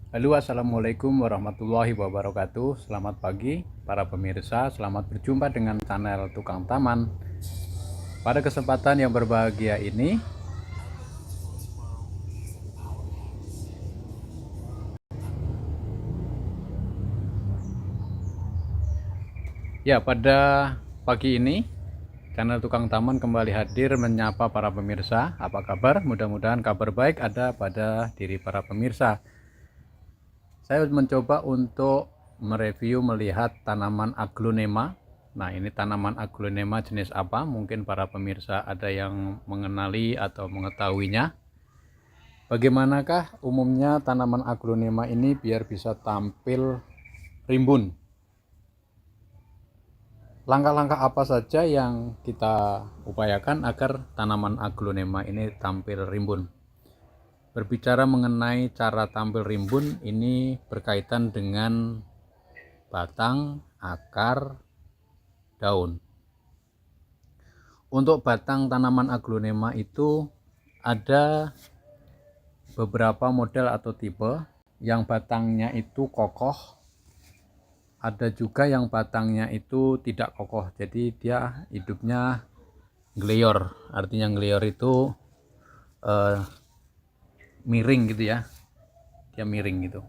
Halo, assalamualaikum warahmatullahi wabarakatuh. Selamat pagi para pemirsa, selamat berjumpa dengan channel Tukang Taman. Pada kesempatan yang berbahagia ini, pada pagi ini channel Tukang Taman kembali hadir menyapa para pemirsa. Apa kabar? Mudah-mudahan kabar baik ada pada diri para pemirsa. Saya mencoba untuk mereview melihat tanaman aglonema. Nah, ini tanaman aglonema jenis apa? Mungkin para pemirsa ada yang mengenali atau mengetahuinya. Bagaimanakah umumnya tanaman aglonema ini biar bisa tampil rimbun? Langkah-langkah apa saja yang kita upayakan agar tanaman aglonema ini tampil rimbun? Berbicara mengenai cara tampil rimbun, ini berkaitan dengan batang, akar, daun. Untuk batang tanaman aglonema itu ada beberapa model atau tipe. Yang batangnya itu kokoh, ada juga yang batangnya itu tidak kokoh, jadi dia hidupnya ngelior. Artinya ngelior itu miring gitu ya, dia miring gitu.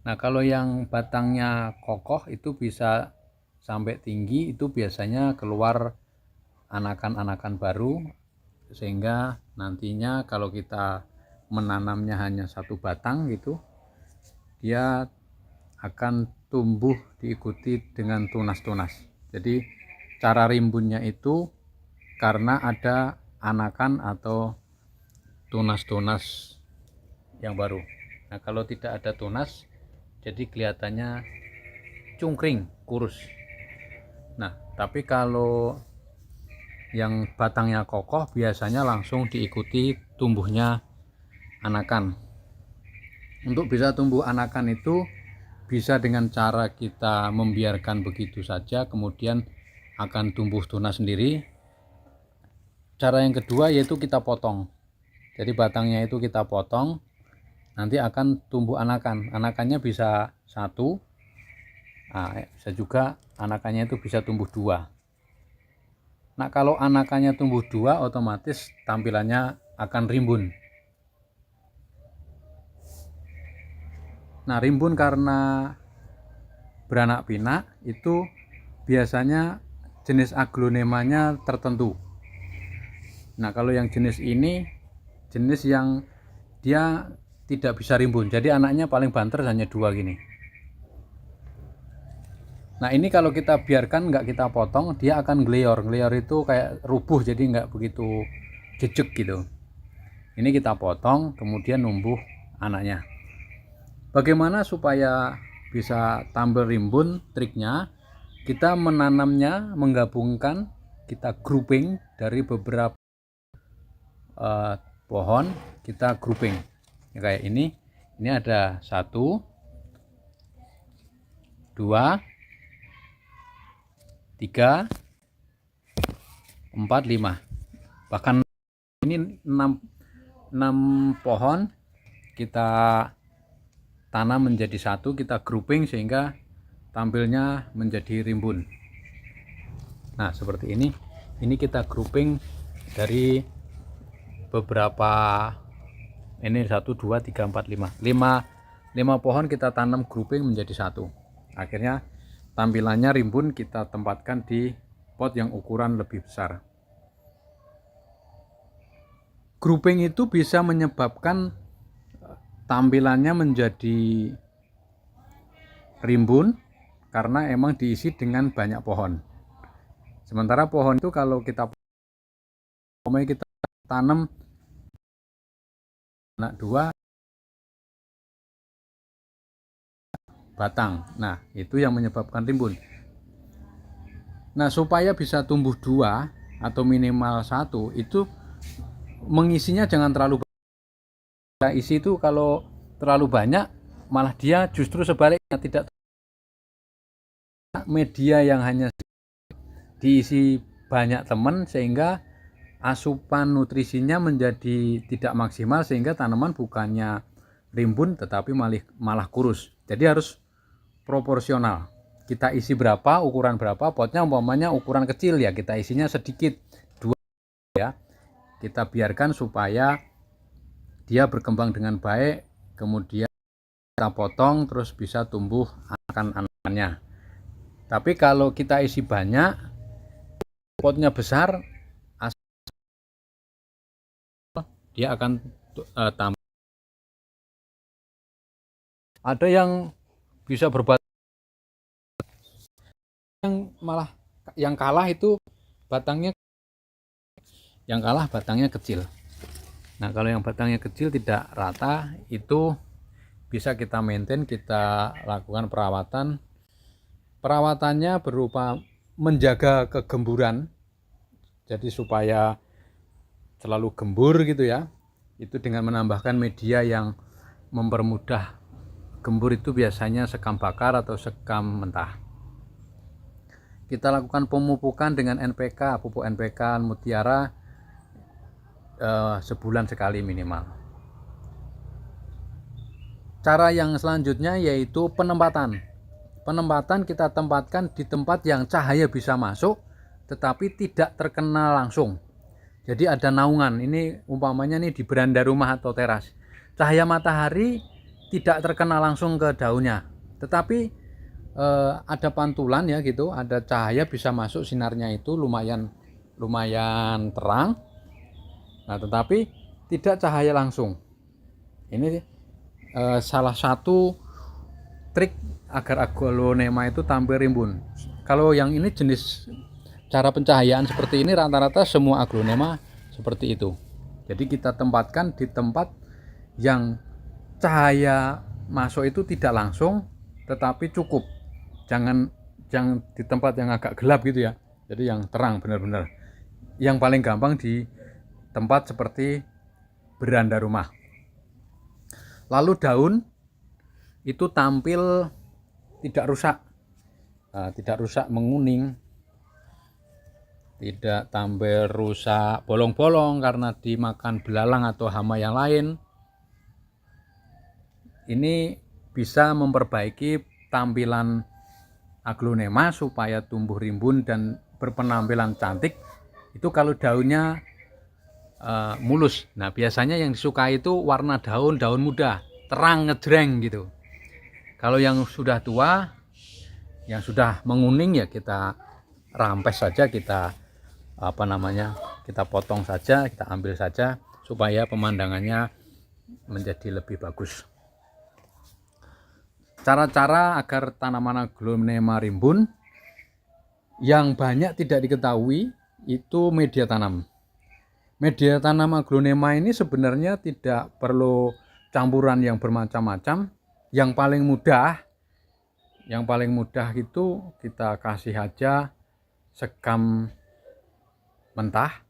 Nah, kalau yang batangnya kokoh itu bisa sampai tinggi, itu biasanya keluar anakan-anakan baru, sehingga nantinya kalau kita menanamnya hanya satu batang gitu, dia akan tumbuh diikuti dengan tunas-tunas. Jadi cara rimbunnya itu karena ada anakan atau tunas-tunas yang baru. Nah, kalau tidak ada tunas, jadi kelihatannya cungkring, kurus. Nah, tapi kalau yang batangnya kokoh biasanya langsung diikuti tumbuhnya anakan. Untuk bisa tumbuh anakan itu bisa dengan cara kita membiarkan begitu saja, kemudian akan tumbuh tunas sendiri. Cara yang kedua yaitu kita potong. Jadi batangnya itu kita potong, nanti akan tumbuh anakan. Anakannya bisa satu, bisa juga anakannya itu bisa tumbuh dua. Nah, kalau anakannya tumbuh dua, otomatis tampilannya akan rimbun. Nah, rimbun karena beranak pinak itu biasanya jenis aglonemanya tertentu. Nah, kalau yang jenis ini jenis yang dia tidak bisa rimbun, jadi anaknya paling banter hanya dua gini. Nah, ini kalau kita biarkan nggak kita potong, dia akan ngelior. Ngelior itu kayak rubuh, jadi nggak begitu jejek gitu. Ini kita potong, kemudian numbuh anaknya. Bagaimana supaya bisa tampil rimbun? Triknya kita menanamnya, menggabungkan, kita grouping dari beberapa pohon, kita grouping ya, kayak ini ada 1, 2, 3, 4, 5, bahkan ini 6 pohon kita tanam menjadi satu, kita grouping sehingga tampilnya menjadi rimbun. Nah, seperti ini kita grouping dari beberapa, ini 1, 2, 3, 4, 5 pohon kita tanam grouping menjadi satu. Akhirnya tampilannya rimbun, kita tempatkan di pot yang ukuran lebih besar. Grouping itu bisa menyebabkan tampilannya menjadi rimbun karena emang diisi dengan banyak pohon. Sementara pohon itu kalau kita tanam anak 2 batang, nah itu yang menyebabkan rimbun. Nah, supaya bisa tumbuh 2 atau minimal 1, itu mengisinya jangan terlalu banyak. Isi itu kalau terlalu banyak malah dia justru sebaliknya, tidak, media yang hanya diisi banyak teman sehingga asupan nutrisinya menjadi tidak maksimal, sehingga tanaman bukannya rimbun tetapi malah kurus. Jadi harus proporsional. Kita isi berapa, ukuran berapa, potnya umpamanya ukuran kecil ya kita isinya sedikit, 2 ya. Kita biarkan supaya dia berkembang dengan baik, kemudian kita potong terus bisa tumbuh anakan-anakannya. Tapi kalau kita isi banyak, potnya besar, dia akan tambah. Ada yang bisa berbat, yang kalah itu batangnya, kecil. Nah kalau yang batangnya kecil tidak rata, itu bisa kita maintain, kita lakukan perawatan. Perawatannya berupa menjaga kegemburan, jadi supaya selalu gembur gitu ya. Itu dengan menambahkan media yang mempermudah gembur, itu biasanya sekam bakar atau sekam mentah. Kita lakukan pemupukan dengan NPK, pupuk NPK Mutiara sebulan sekali minimal. Cara yang selanjutnya yaitu penempatan. Penempatan kita tempatkan di tempat yang cahaya bisa masuk tetapi tidak terkena langsung. Jadi ada naungan, ini umpamanya nih di beranda rumah atau teras. Cahaya matahari tidak terkena langsung ke daunnya, tetapi ada pantulan ya gitu, ada cahaya bisa masuk, sinarnya itu lumayan terang. Nah, tetapi tidak cahaya langsung. Ini salah satu trik agar aglonema itu tampil rimbun. Kalau yang ini jenis cara pencahayaan seperti ini rata-rata semua aglonema seperti itu. Jadi kita tempatkan di tempat yang cahaya masuk itu tidak langsung tetapi cukup. Jangan di tempat yang agak gelap gitu ya. Jadi yang terang benar-benar. Yang paling gampang di tempat seperti beranda rumah. Lalu daun itu tampil tidak rusak. Tidak rusak menguning. Tidak tampil rusak bolong-bolong karena dimakan belalang atau hama yang lain. Ini bisa memperbaiki tampilan aglonema supaya tumbuh rimbun dan berpenampilan cantik. Itu kalau daunnya mulus. Nah biasanya yang disukai itu warna daun muda, terang ngejreng gitu. Kalau yang sudah tua, yang sudah menguning ya kita rampes saja, kita kita potong saja, kita ambil saja supaya pemandangannya menjadi lebih bagus. Cara-cara agar tanaman aglonema rimbun yang banyak tidak diketahui itu media tanam. Media tanam aglonema ini sebenarnya tidak perlu campuran yang bermacam-macam. Yang paling mudah itu kita kasih aja sekam mentah.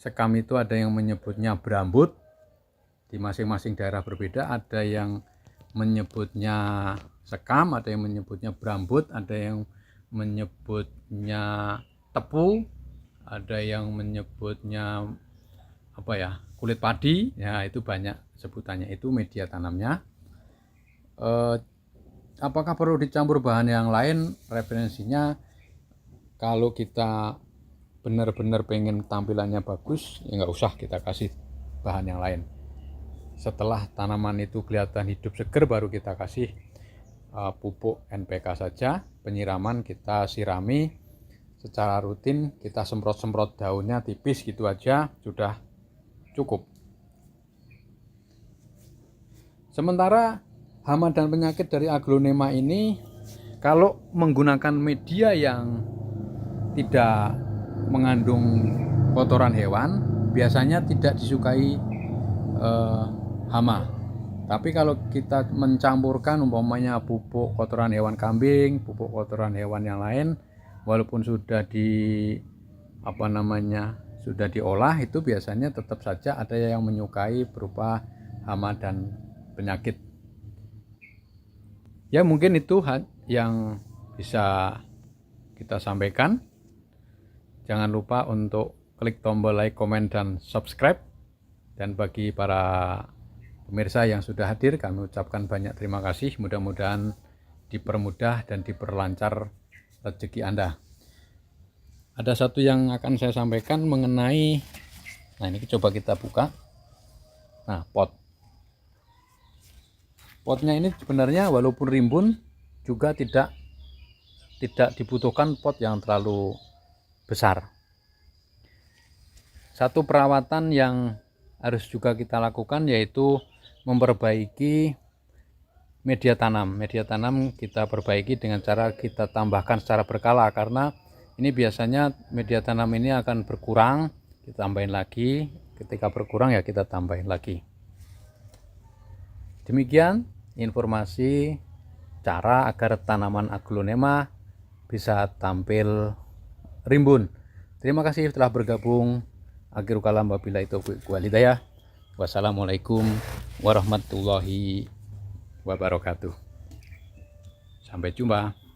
Sekam itu ada yang menyebutnya berambut, di masing-masing daerah berbeda. Ada yang menyebutnya sekam, ada yang menyebutnya berambut, ada yang menyebutnya tepu, ada yang menyebutnya kulit padi. Ya itu banyak sebutannya. Itu media tanamnya. Apakah perlu dicampur bahan yang lain? Referensinya kalau kita benar-benar pengen tampilannya bagus ya nggak usah kita kasih bahan yang lain. Setelah tanaman itu kelihatan hidup seger baru kita kasih pupuk NPK saja. Penyiraman kita sirami secara rutin, kita semprot-semprot daunnya tipis gitu aja sudah cukup. Sementara hama dan penyakit dari aglonema ini kalau menggunakan media yang tidak mengandung kotoran hewan biasanya tidak disukai hama. Tapi kalau kita mencampurkan umpamanya pupuk kotoran hewan kambing, pupuk kotoran hewan yang lain, walaupun sudah sudah diolah, itu biasanya tetap saja ada yang menyukai berupa hama dan penyakit. Ya mungkin itu yang bisa kita sampaikan. Jangan lupa untuk klik tombol like, komen, dan subscribe. Dan bagi para Pemirsa yang sudah hadir, kami ucapkan banyak terima kasih. Mudah-mudahan dipermudah dan diperlancar rezeki Anda. Ada satu yang akan saya sampaikan mengenai, nah ini coba kita buka. Nah, potnya ini sebenarnya walaupun rimbun juga tidak dibutuhkan pot yang terlalu besar. Satu perawatan yang harus juga kita lakukan yaitu memperbaiki media tanam. Media tanam kita perbaiki dengan cara kita tambahkan secara berkala, karena ini biasanya media tanam ini akan berkurang, kita tambahin lagi, ketika berkurang ya kita tambahin lagi. Demikian informasi cara agar tanaman aglonema bisa tampil rimbun. Terima kasih telah bergabung. Akhirul kalam, wabillahi taufiq wal hidayah. Wassalamualaikum warahmatullahi wabarakatuh. Sampai jumpa.